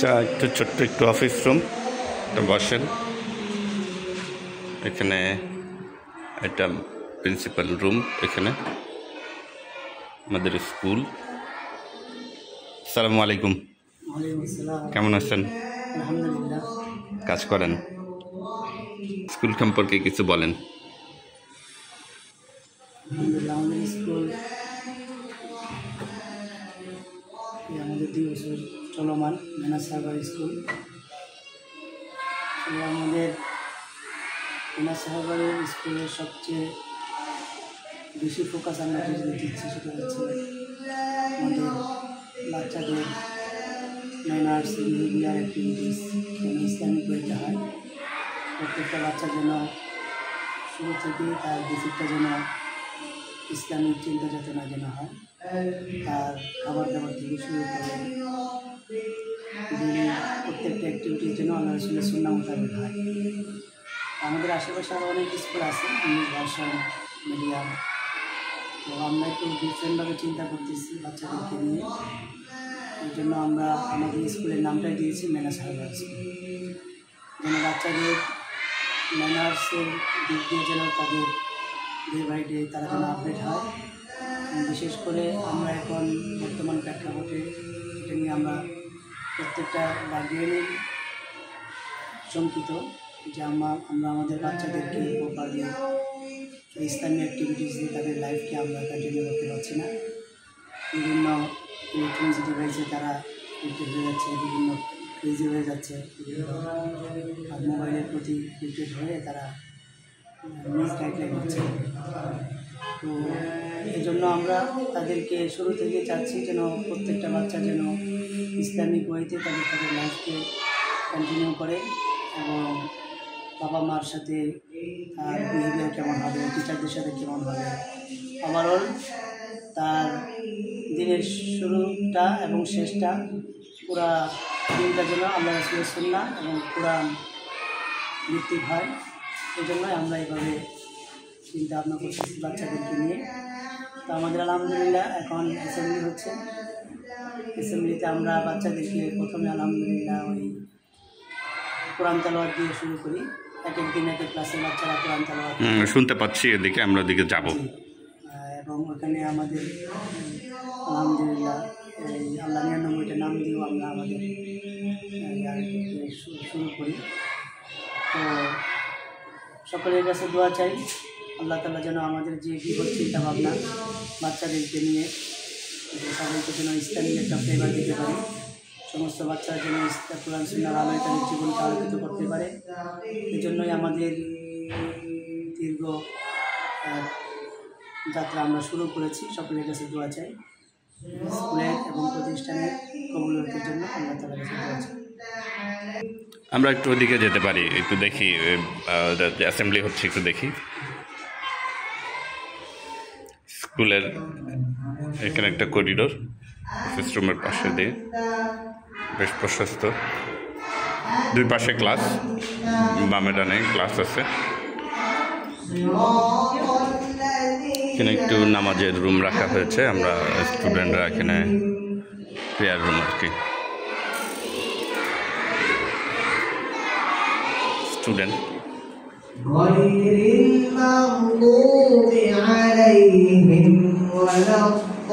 এটা একটু ছোট্ট একটু অফিস রুম, এটা বসেন। এখানে এটা প্রিন্সিপাল রুম, এখানে আমাদের স্কুল। আসসালামু আলাইকুম, কেমন আছেন? আলহামদুলিল্লাহ। কাজ করেন? স্কুল সম্পর্কে কিছু বলেন। আলহামদুলিল্লাহ, আমাদের স্কুল আমাদের 2 বছর চলমান মেনা সাহাবারি স্কুল। আমাদের মেনা সাহাবারি স্কুলের সবচেয়ে বেশি ফোকাস আমরা যেটা দিচ্ছি সেটা হচ্ছে আমাদের বাচ্চাদের ম্যানার্স, বিহেভিয়ার, অ্যাক্টিভিটিস যেন ইসলামিক হইতে হয়। প্রত্যেকটা বাচ্চা যেন শুরু থেকেই তার বেসিকটা যেন ইসলামিক চিন্তা চেতনা যেন হয়। তার খাবার দাবার থেকে শুরু করে প্রত্যেকটা অ্যাক্টিভিটিস যেন আল্লাহ রাসূলের সুন্নাহ মোতাবেক হয়। আমাদের আশেপাশে আরও অনেক স্কুল আছে, ইংলিশ ভার্সন, মিডিয়াম। তো আমরা একটু ডিফারেন্টভাবে চিন্তা করতেছি বাচ্চাদেরকে নিয়ে। এই জন্য আমরা আমাদের স্কুলের নামটাই দিয়েছি মেনা সাহাবারি স্কুল। যেন বাচ্চাদের ম্যানার্সের দিক দিয়ে যেন তাদের ডে বাই ডে তারা যেন আপডেট হয়। বিশেষ করে আমরা এখন বর্তমান প্রেক্ষাপটে এটা নিয়ে আমরা প্রত্যেকটা গার্ডিয়ানই শঙ্কিত যে আমরা আমাদের বাচ্চাদেরকে প্রপারলি ইসলামিক অ্যাক্টিভিটিস দিয়ে তাদের লাইফকে আমরা কন্টিনিউ করতে পারছি না। বিভিন্ন ইলেকট্রনিক্স ডিভাইসে তারা ইনটেড হয়ে যাচ্ছে, বিভিন্ন ক্রেজি হয়ে যাচ্ছে, আর মোবাইলের প্রতি ইনটেড হয়ে তারা মিস গাইডলাইন হচ্ছে। তো এই জন্য আমরা তাদেরকে শুরু থেকে চাচ্ছি যেন প্রত্যেকটা বাচ্চা যেন ইসলামিক ওয়েতে তাদের লাইফকে কন্টিনিউ করে, এবং বাবা মার সাথে তার বিহেভিয়ার কেমন হবে, টিচারদের সাথে কেমন হবে, ওভারঅল তার দিনের শুরুটা এবং শেষটা পুরা দিনটা যেন আল্লাহ রাসূলের সুন্নাহ এবং কোরআন ভিত্তিক হয়। এই জন্যই আমরা এইভাবে চিন্তা ভাবনা করতেছি বাচ্চাদেরকে নিয়ে। তো আমাদের আলহামদুলিল্লাহ এখন অ্যাসেম্বলি হচ্ছে। অ্যাসেম্বলিতে আমরা বাচ্চাদেরকে প্রথমে আলহামদুলিল্লাহ ওই কোরআন তেলাওয়াত দিয়ে শুরু করি। এক এক দিন এক এক ক্লাসের বাচ্চারা কোরআন তেলাওয়াত শুনতে পাচ্ছি, এদিকে আমরা ওদিকে যাব। এবং ওখানে আমাদের আলহামদুলিল্লাহ এই আল্লাহ 99টা নাম দিয়েও আমরা আমাদের শুরু করি। তো সকলের কাছে দোয়া চাই আল্লাহ তাআলা যেন আমাদের যে বিপদ চিন্তা ভাবনা বাচ্চাদেরকে নিয়ে সবাইকে যেন ইসলামিক একটা ফ্লেভার দিতে পারে। সমস্ত বাচ্চারা যেন কোরআন সুন্নাহর আলোয় তাদের জীবনকে আলোকিত করতে পারে। এই জন্যই আমাদের দীর্ঘ যাত্রা আমরা শুরু করেছি। সকলের কাছে দোয়া চাই স্কুলের এবং প্রতিষ্ঠানের কবুলিয়তের জন্য আল্লাহ তাআলার কাছে দোয়া চাই। আমরা একটু ওদিকে যেতে পারি, একটু দেখি অ্যাসেম্বলি হচ্ছে, একটু দেখি। স্কুলের এখানে একটা করিডোর, অফিস রুমের পাশে দিয়ে বেশ প্রশস্ত, দুই পাশে ক্লাস, বামে ডানে ক্লাস আছে। এখানে একটু নামাজের রুম রাখা হয়েছে, আমরা স্টুডেন্টরা এখানে প্রেয়ার রুম আর কি, স্টুডেন্ট। غير المغضوب عليهم ولا الضالين.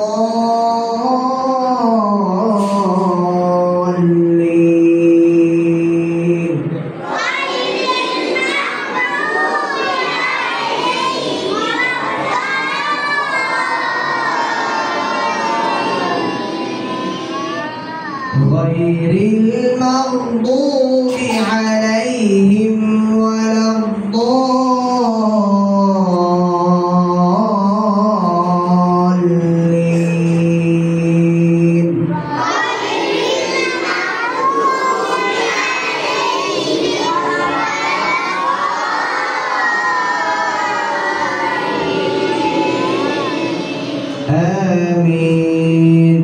غير المغضوب عليهم ولا الضالين. آمين.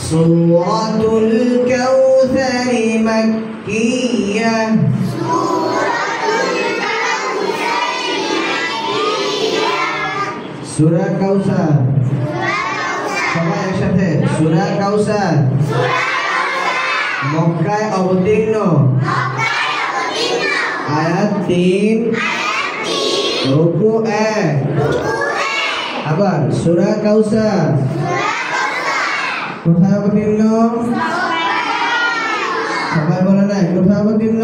سورة الكوثر مكية. سورة الكوثر. একসাথে সূরা কাউসার মক্কায় অবতীর্ণ আয়াত 3 রুকু 1 আবার সূরা কাউসার কোথায় অবতীর্ণ সবাই বলে না কোথায় অবতীর্ণ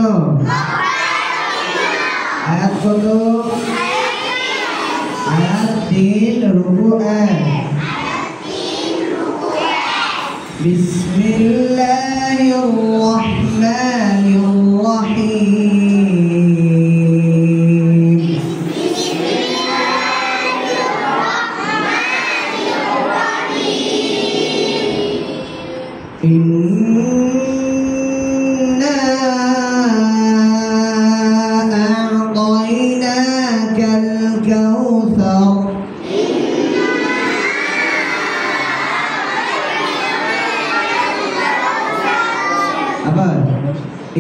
আয়াত কত আয়াত 3 রুকু 1 বিসমিল্লাহির রহমানির রহিম ইন্না আ'তাইনাকাল কাউসার আবার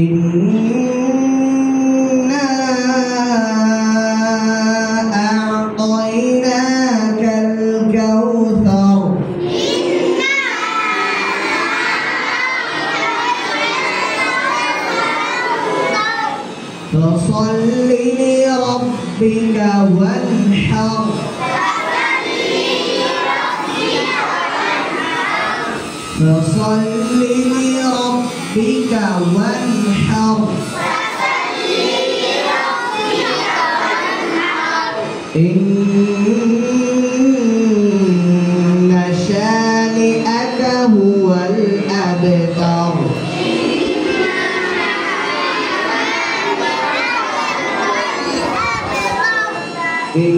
ইন্না আ'তাইনাকাল কাউসার فصل لربك وانحر فصل لربك وانحر إن شانئك هو الأبتر إن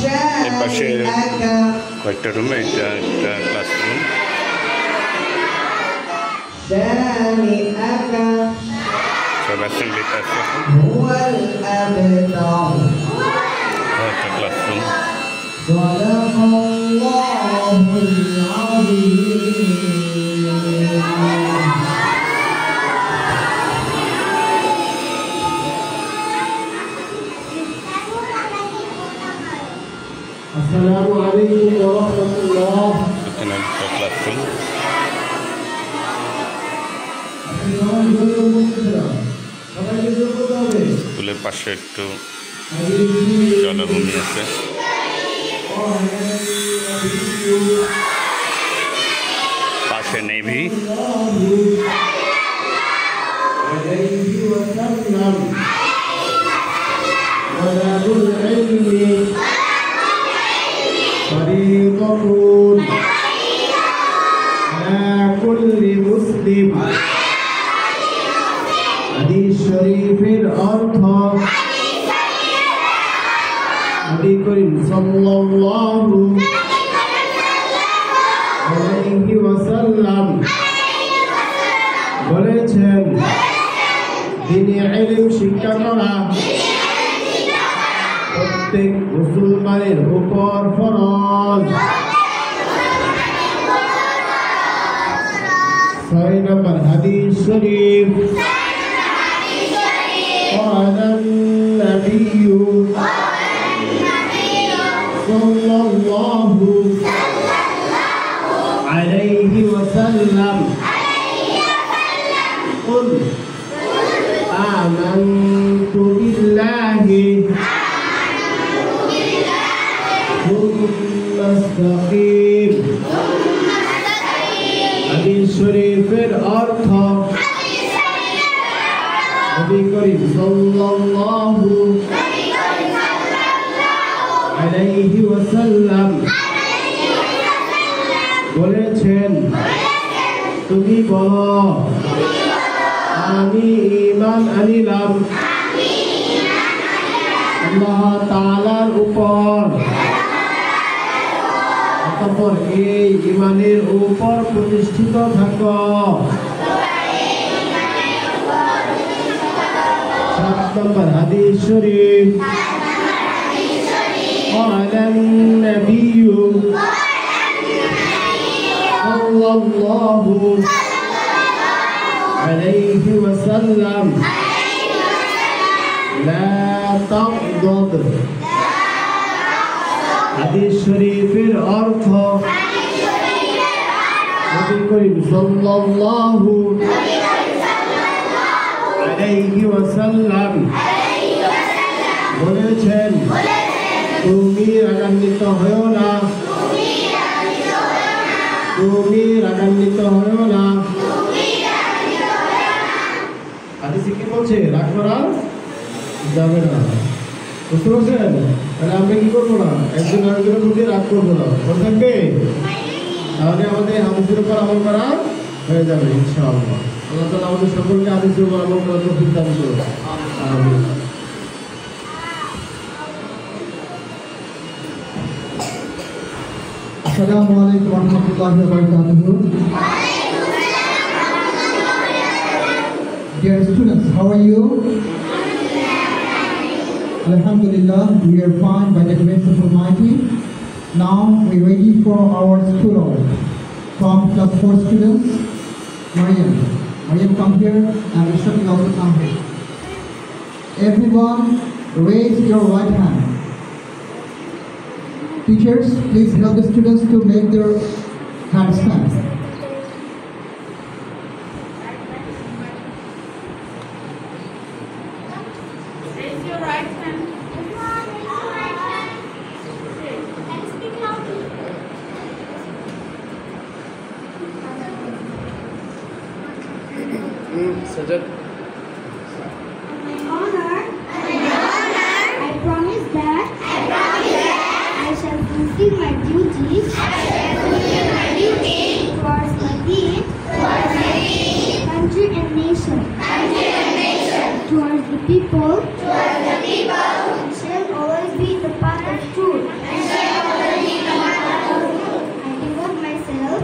شانئك কয়েকটা রুমে এটা একটা ক্লাসরুম شانئك সব অ্যাসেম্বলিতে আছে هو الأبتر একটা ক্লাসরুম صدق الله العظيم السلام عليكم ورحمة الله এখানে একটা ক্লাসরুম স্কুলের পাশে একটু জলাভূমি আছে পাশে নেভি فريضة على كل مسلم হাদিস শরীফের অর্থ নবী করিম সাল্লাল্লাহু আলাইহি ওয়াসাল্লাম বলেছেন দ্বীনি ইলম শিক্ষা করা প্রত্যেক মুসলমানের উপর ফরজ 6 নম্বর হাদিস শরীফ قال النبي صلى الله عليه وسلم قل آمنت بالله ثم استقيم হাদিস শরীফের অর্থ নবী করিম সাল্লাল্লাহু আলাইহি ওয়াসাল্লাম বলেছেন তুমি বলো আমি ঈমান আনিলাম আল্লাহ তাআলার উপর অতঃপর এই ঈমানের উপর প্রতিষ্ঠিত থাকো 7 নম্বর হাদিস শরীফ قال النبي صلى الله عليه وسلم لا تغضب হাদিস শরীফের অর্থ নবী করিম সাল্লাল্লাহু আলাইহি ওয়াসাল্লাম বলেছেন, তুমি রাগান্বিত হও না, তুমি রাগান্বিত হও না। হাদিসে কি বলছে? রাগ করা যাবে না। বুঝতে পারছেন? তাহলে আমরা কি করবো না? একজন আরেকজনের প্রতি রাগ করবো না। মনে থাকবে? তাহলে আমাদের হাদিসের উপর আমল করা হয়ে যাবে ইনশাআল্লাহ। আল্লাহ তাআলা আমাদের সকলকে হাদিসের উপর আমল করার তৌফিক দান করুন। আমিন। Assalamu alaikum warahmatullahi wabarakatuh. Dear students, how are you? Alhamdulillah, we are fine by the grace of Almighty. Now we are ready for our school hour. From class 4 students, Mariam, come here, and Ishaq also come here. Everyone, raise your right hand. Teachers, please help the students to make their hands stand. Raise your right hand. Sajad. I promise that I shall fulfill my duties towards my deen, country and nation, towards the people, and shall always be the path of truth. I devote myself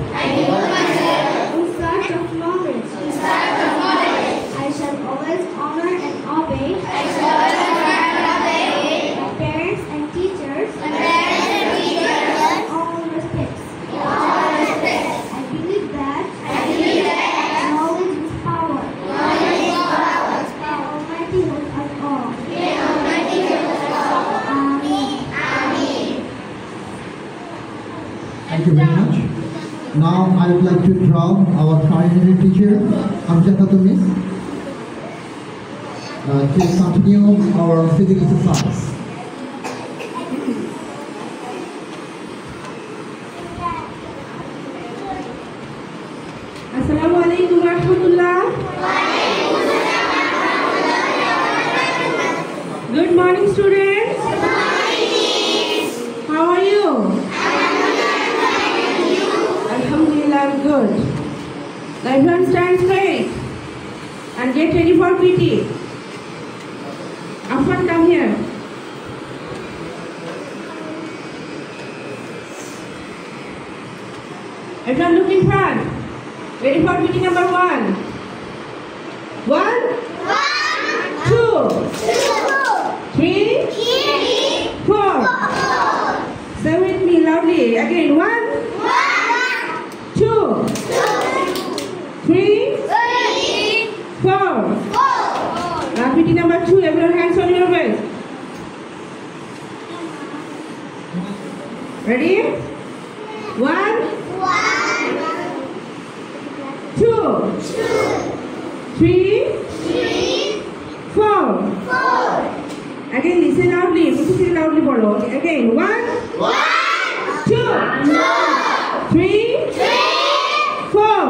in search of knowledge. I shall always honor and obey my parents and teachers in all respects. I believe that knowledge is power. May Almighty help us all. Amen. Thank you very much. Now I would like to draw our culinary teacher, Amjad Miss, to continue our physical exercise. Assalamu alaikum warahmatullah. Good morning, students. How are you? Alhamdulillah, I'm good. Now everyone stand straight and get ready for PT. Afan, come here. Everyone look in front. Ready for PT number 1. 1, 2, 3, 4. Say with me loudly. Again, 1, 2, 3, 4. Now PT number 2. Everyone hands on your waist. Ready? 1, 2, 3, 4. Again, listen loudly. Listen loudly, bolo. Again, 1, 2, 3, 4.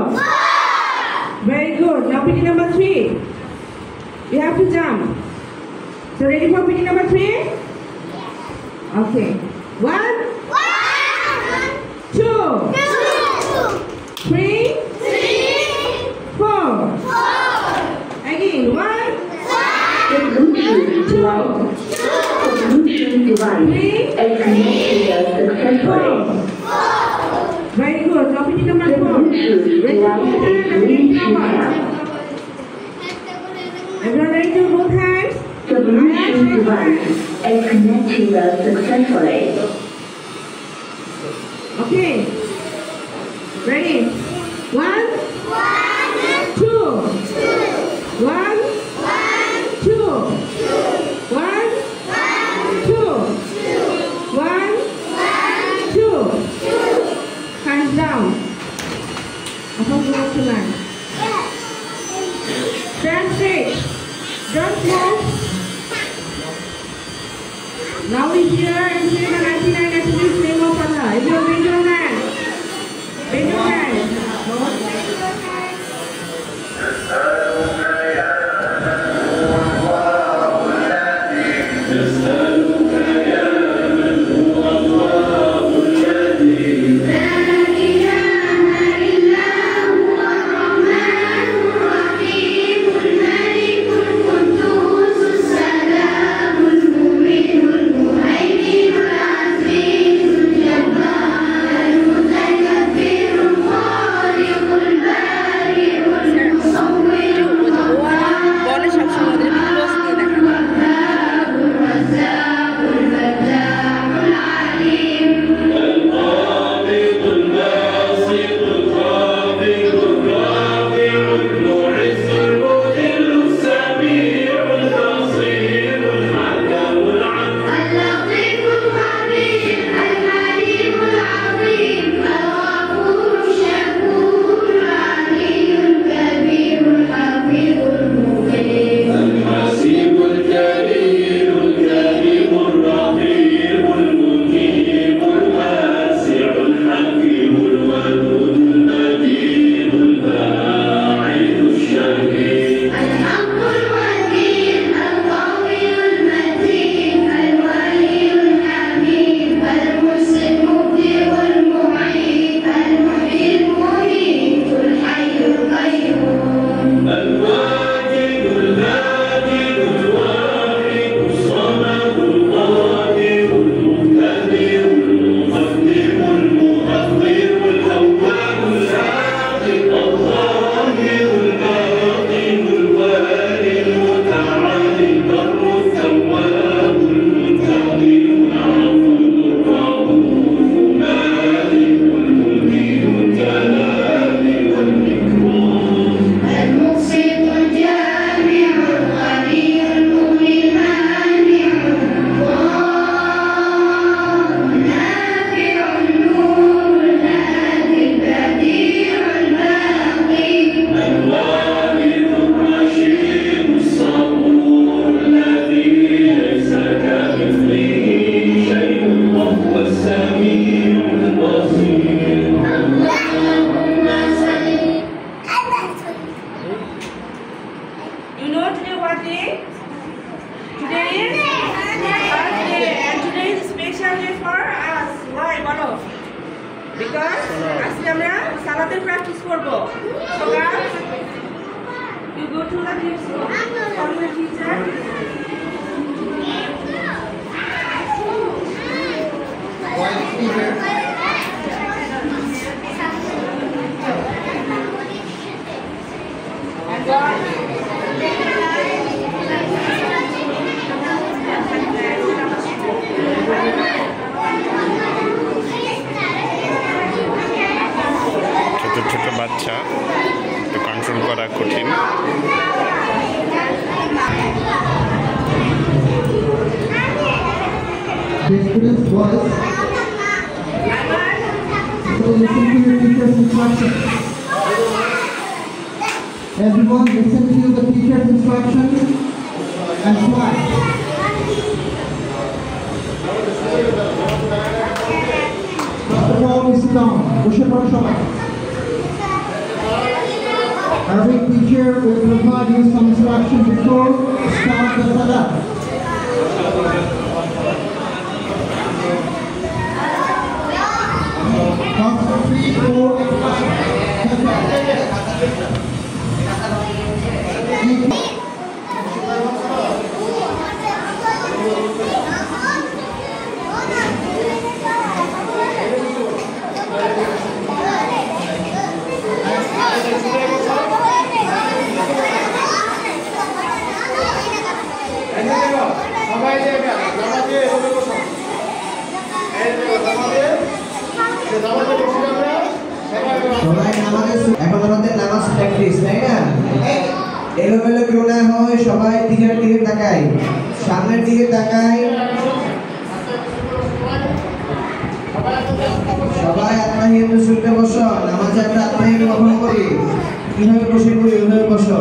Very good. Now PT number 3. You have to jump. So ready for PT number 3? Okay. 1, 2, 3, 4. Again, 1, 2, 3, 4. Very good. Now PT number 4. Ready to both hands and ready number. Everyone ready to both hands? The Bluetooth device is connected successfully. Okay. Ready? 1, 2. 1, 2. 1, 2. 1, Stand straight. Don't move. Now we hear and say the 99 attributes name of Allah. If you bend your hand. Bend your hand. Because আজকে আমরা সালাতের practice করব। So guys, you go to the kids room. Call your teacher. And God. ছোট বাচ্চা একটু control করা কঠিন। The students' voice. So listen to your teacher's instruction. Everyone listen to the teacher's instruction and smile. First of all, we sit down. বসে পড়ো সবাই। Arabic teacher will provide you some instruction before start the salah. Count 3, 4, and 5. সবাই নামাজ এখন আমাদের নামাজ practice তাই না এলোমেলো কেউ না হয় সবাই দিকের দিকে তাকাই সামনের দিকে তাকাই সবাই আত্মাহিয়াত শুনতে বসো নামাজে আমরা আত্মাহিয়াত কখন করি কিভাবে বসে করি ওইভাবে বসো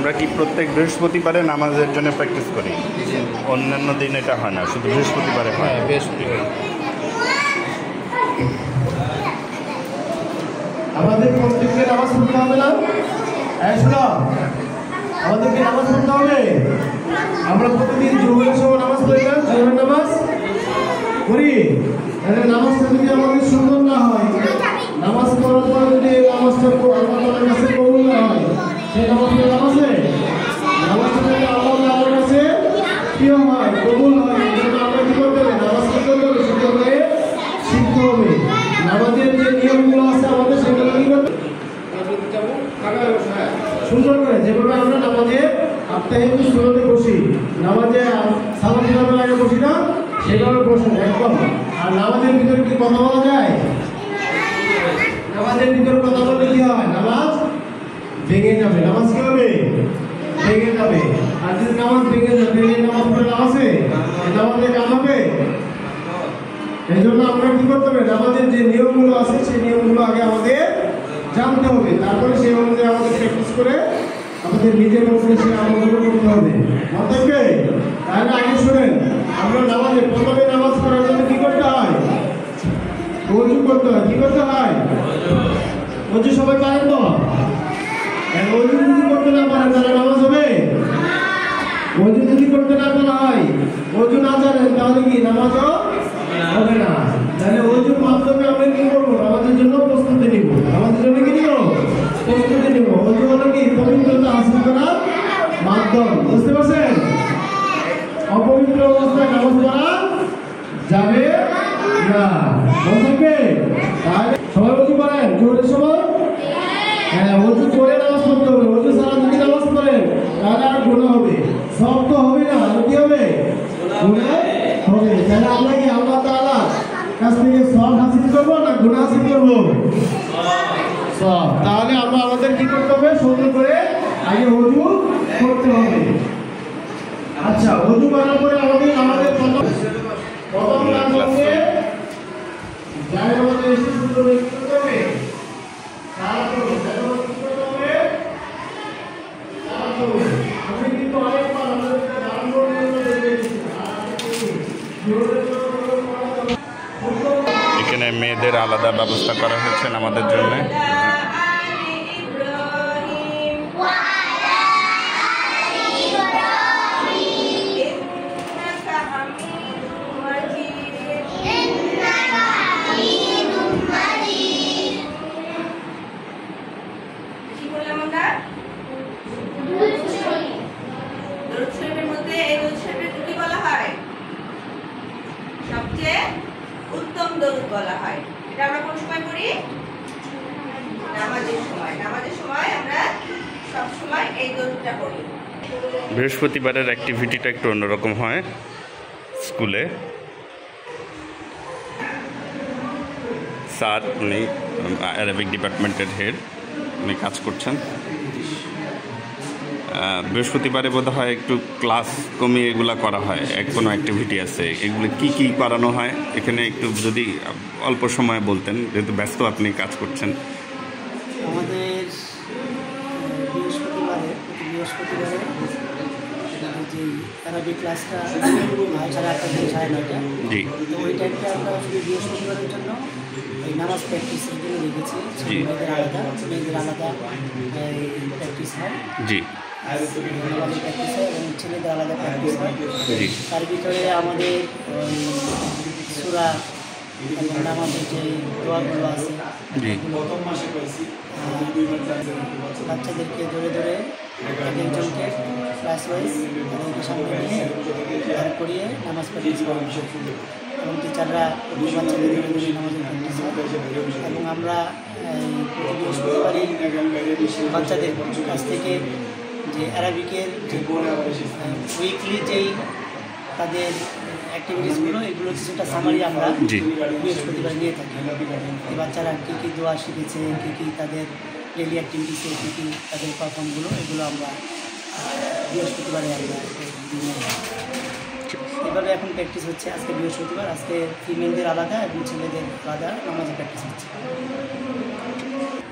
আমরা কি প্রত্যেক বৃহস্পতিবারে নামাজের জন্য প্র্যাকটিস করি? অন্যান্য দিন এটা হয় না, শুধু বৃহস্পতিবারে হয়। বৃহস্পতিবার আমাদের প্রত্যেককে নামাজ পড়তে হবে না? হ্যাঁ শোনো, আমাদেরকে নামাজ পড়তে হবে। আমরা প্রতিদিন জোহরের সময় নামাজ পড়ি না? জোহরের নামাজ পড়ি। তাহলে নামাজটা যদি আমাদের সুন্দর না হয়, নামাজ পড়ার পরে যদি নামাজটা আল্লাহ তাআলার কাছে কবুল না হয়, সেই নামাজটা নামাজে নামাজটা যদি আল্লাহর কাছে প্রিয় হয়, কবুল হয়, সেটা আমরা কি করতে হবে? নামাজ পড়তে হবে, সুন্দর করে শিখতে হবে। নামাজের যে নিয়মগুলো আছে আমাদের সেগুলো কি করতে সুন্দর করে, যেভাবে আমরা নামাজে আত্মাহিত সুরতে বসি, নামাজে সালাম ফিরানোর আগে বসি না, সেভাবে বসুন একদম। আর নামাজের ভিতরে কি কথা বলা যায়? নামাজের ভিতরে কথা বললে কি হয়? নামাজ ভেঙে যাবে। নামাজ কি হবে? ভেঙে যাবে। আর যদি নামাজ ভেঙে যাবে, নামাজ পড়ে নামাজে নামাজে কাজ হবে। এই জন্য আমরা কি করতে হবে? নামাজের যে নিয়মগুলো আছে সেই নিয়মগুলো আগে আমাদের জানতে হবে, তারপরে সেই অনুযায়ী আমাদের প্র্যাকটিস করে আমাদের নিজের উপরে সে আমলগুলো করতে হবে। মাথাকে তাহলে আগে শুনেন, আমরা নামাজে প্রথমে নামাজ পড়ার জন্য কি করতে হয়? ওযু করতে হয়। কি করতে হয়? ওযু সবাই পারেন তো? ওযু যদি করতে না পারেন তাহলে নামাজ হবে? ওযু যদি করতে না পারা হয়, ওযু না জানেন তাহলে কি নামাজও হবে না। তাহলে ওযুর মাধ্যমে আমরা কি করবো? নামাজের জন্য প্রস্তুতি নিব। নামাজের জন্য কি নিব? প্রস্তুতি নিব। ওযু হলো কি? পবিত্রতা হাসিল করার মাধ্যম। বুঝতে পারছেন? অপবিত্র অবস্থায় নামাজ পড়া যাবে না। বুঝবে? তাহলে সবাই ওযু করেন জোহরের সময়? হ্যাঁ, ওযু করে নামাজ পড়তে হবে। ওযু ছাড়া যদি নামাজ পড়েন তাহলে আর গুনাহ হবে। সব তো হবে না, কি হবে? গুনাহ হবে। তাহলে আমরা কি আল্লাহ তাআলার কাছ থেকে সওয়াব হাসিল করব না গুনাহ হাসিল করব? সওয়াব। তাহলে আমরা আমাদের কি করতে হবে? সুন্দর করে আগে ওযু করতে হবে। আচ্ছা, ওযু করার পরে আমাদের প্রথম কাজ হচ্ছে জায়গা মধ্যে এসে সুন্দর করে কি করতে হবে? তারপরে জায়গা মধ্যে কি করতে হবে? তারপরে আমি কিন্তু অনেকবার আমাদের দান করে এখানে মেয়েদের আলাদা ব্যবস্থা করা হয়েছে আমাদের জন্য। উত্তম দরুদ বলা হয়। এটা আমরা কোন সময় পড়ি? নামাজের সময়। নামাজের সময় আমরা সব সময় এই দরুদটা পড়ি। বৃহস্পতিবারের অ্যাক্টিভিটিটা একটু অন্যরকম হয় স্কুলে। স্যার উনি অ্যারাবিক ডিপার্টমেন্টের হেড, উনি কাজ করছেন। বৃহস্পতিবারে বোধ হয় একটু ক্লাস কমিয়ে এগুলা করা হয়। কোনো অ্যাক্টিভিটি আছে, এগুলো কি কি করানো হয় এখানে একটু যদি অল্প সময়ে বলতেন, যেহেতু ব্যস্ত আপনি কাজ করছেন। আমাদের বৃহস্পতিবারে যে অ্যারাবিক ক্লাসটা 8:30 থেকে 9:30, জি, তো ওই টাইমটা আমরা শুধু বৃহস্পতিবারের জন্য ওই নামাজ প্র্যাকটিসের জন্য রেখেছি। মেয়েদের আলাদা প্র্যাকটিস হয়। জি, নামাজের প্র্যাকটিস হয় এবং ছেলেদের আলাদা প্র্যাকটিস হয়। জি, তার ভিতরে আমাদের সূরা এবং নামাজের যে দোয়াগুলো আছে, জি, বাচ্চাদেরকে ধরে ধরে একজনকে ক্লাস ওয়াইজ তাদেরকে সামনে নিয়ে দাঁড় করিয়ে নামাজ প্র্যাকটিস করা হয় এবং টিচাররা বাচ্চাদের ধরে ধরে নামাজের প্র্যাকটিস হয়। এবং আমরা প্রতি বৃহস্পতিবারই বাচ্চাদের কাছ থেকে যে অ্যারাবিকের যে উইকলি যেই তাদের অ্যাক্টিভিটিসগুলো, এগুলো কিছুটা সামারি আমরা বৃহস্পতিবার নিয়ে থাকি। এই বাচ্চারা কী কী দোয়া শিখেছে, কী কী তাদের ডেলি অ্যাক্টিভিটিসে কী কী তাদের পারফর্মগুলো, এগুলো আমরা বৃহস্পতিবারে আমরা এভাবে এখন প্র্যাকটিস হচ্ছে। আজকে বৃহস্পতিবার, আজকে ফিমেলদের আলাদা এবং ছেলেদের আলাদা নামাজে প্র্যাকটিস হচ্ছে।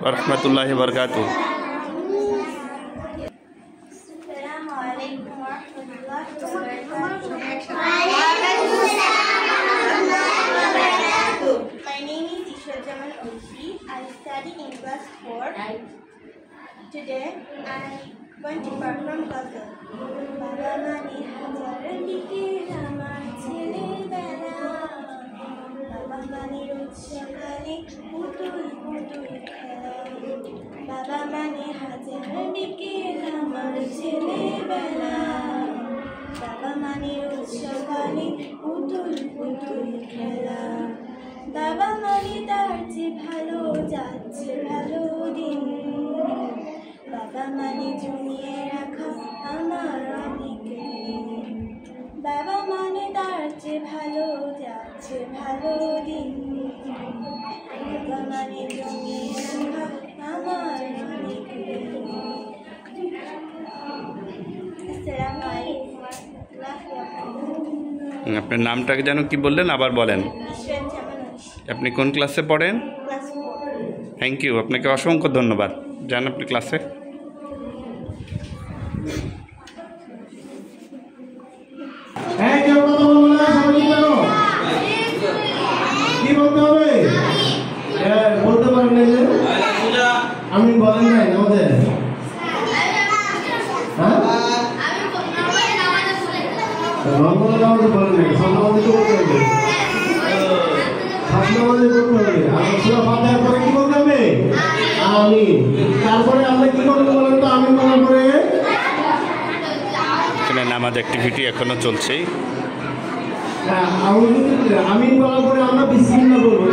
ওয়া রাহমাতুল্লাহি ওয়া বারাকাতুহু। Assalamu alaikum wa rahmatullahi wa barakatuh. My name is Isha Jamal Oshi. I study in class 4. Today I want to perform ghazal. Baba mani hajar dike amar chele bela, Baba mani roj sakale putul putul khela, Baba mani hajar dike amar chele bela, Baba mani roj sakale putul putul khela, Baba mani darche bhalo jacche bhalo din, Baba mani জমিয়ে রাখা আমার অনেকে, বাবা মানে তার চেয়ে ভালো যাচ্ছে ভালো দিন, বাবা মানে জমিয়ে রাখা আমার অনেকে। আসসালামু আলাইকুম ওয়া রাহমাতুল্লাহি ওয়া বারাকাতুহু। আপনার নামটাকে যেন কি বললেন, আবার বলেন। ঈশ্বর জামান ওশি, আপনি কোন ক্লাসে পড়েন? ক্লাস 4। থ্যাংক ইউ, আপনাকে অসংখ্য ধন্যবাদ। যান আপনি ক্লাসে। এই কেউ কথা বলবে না, সবাই কি করো? কি বলতে হবে? বলতে পারেন না যে আমি বলেন নাই আমাদের, হ্যাঁ রমজান নামাজে বলেন নাই, সন্ধ্যাবাদে তো বলতে হবে, সন্ধ্যাবাদে বলতে হবে। আর সূরা ফাতিহার পরে কি বলতে হবে? আমিন। তারপরে আমরা কি করবো বলেন তো? আমিন বলার পরে এখানে নামাজ অ্যাক্টিভিটি এখনো চলছেই। আমিন বলার পরে আমরা বিসমিল্লাহ বলবো।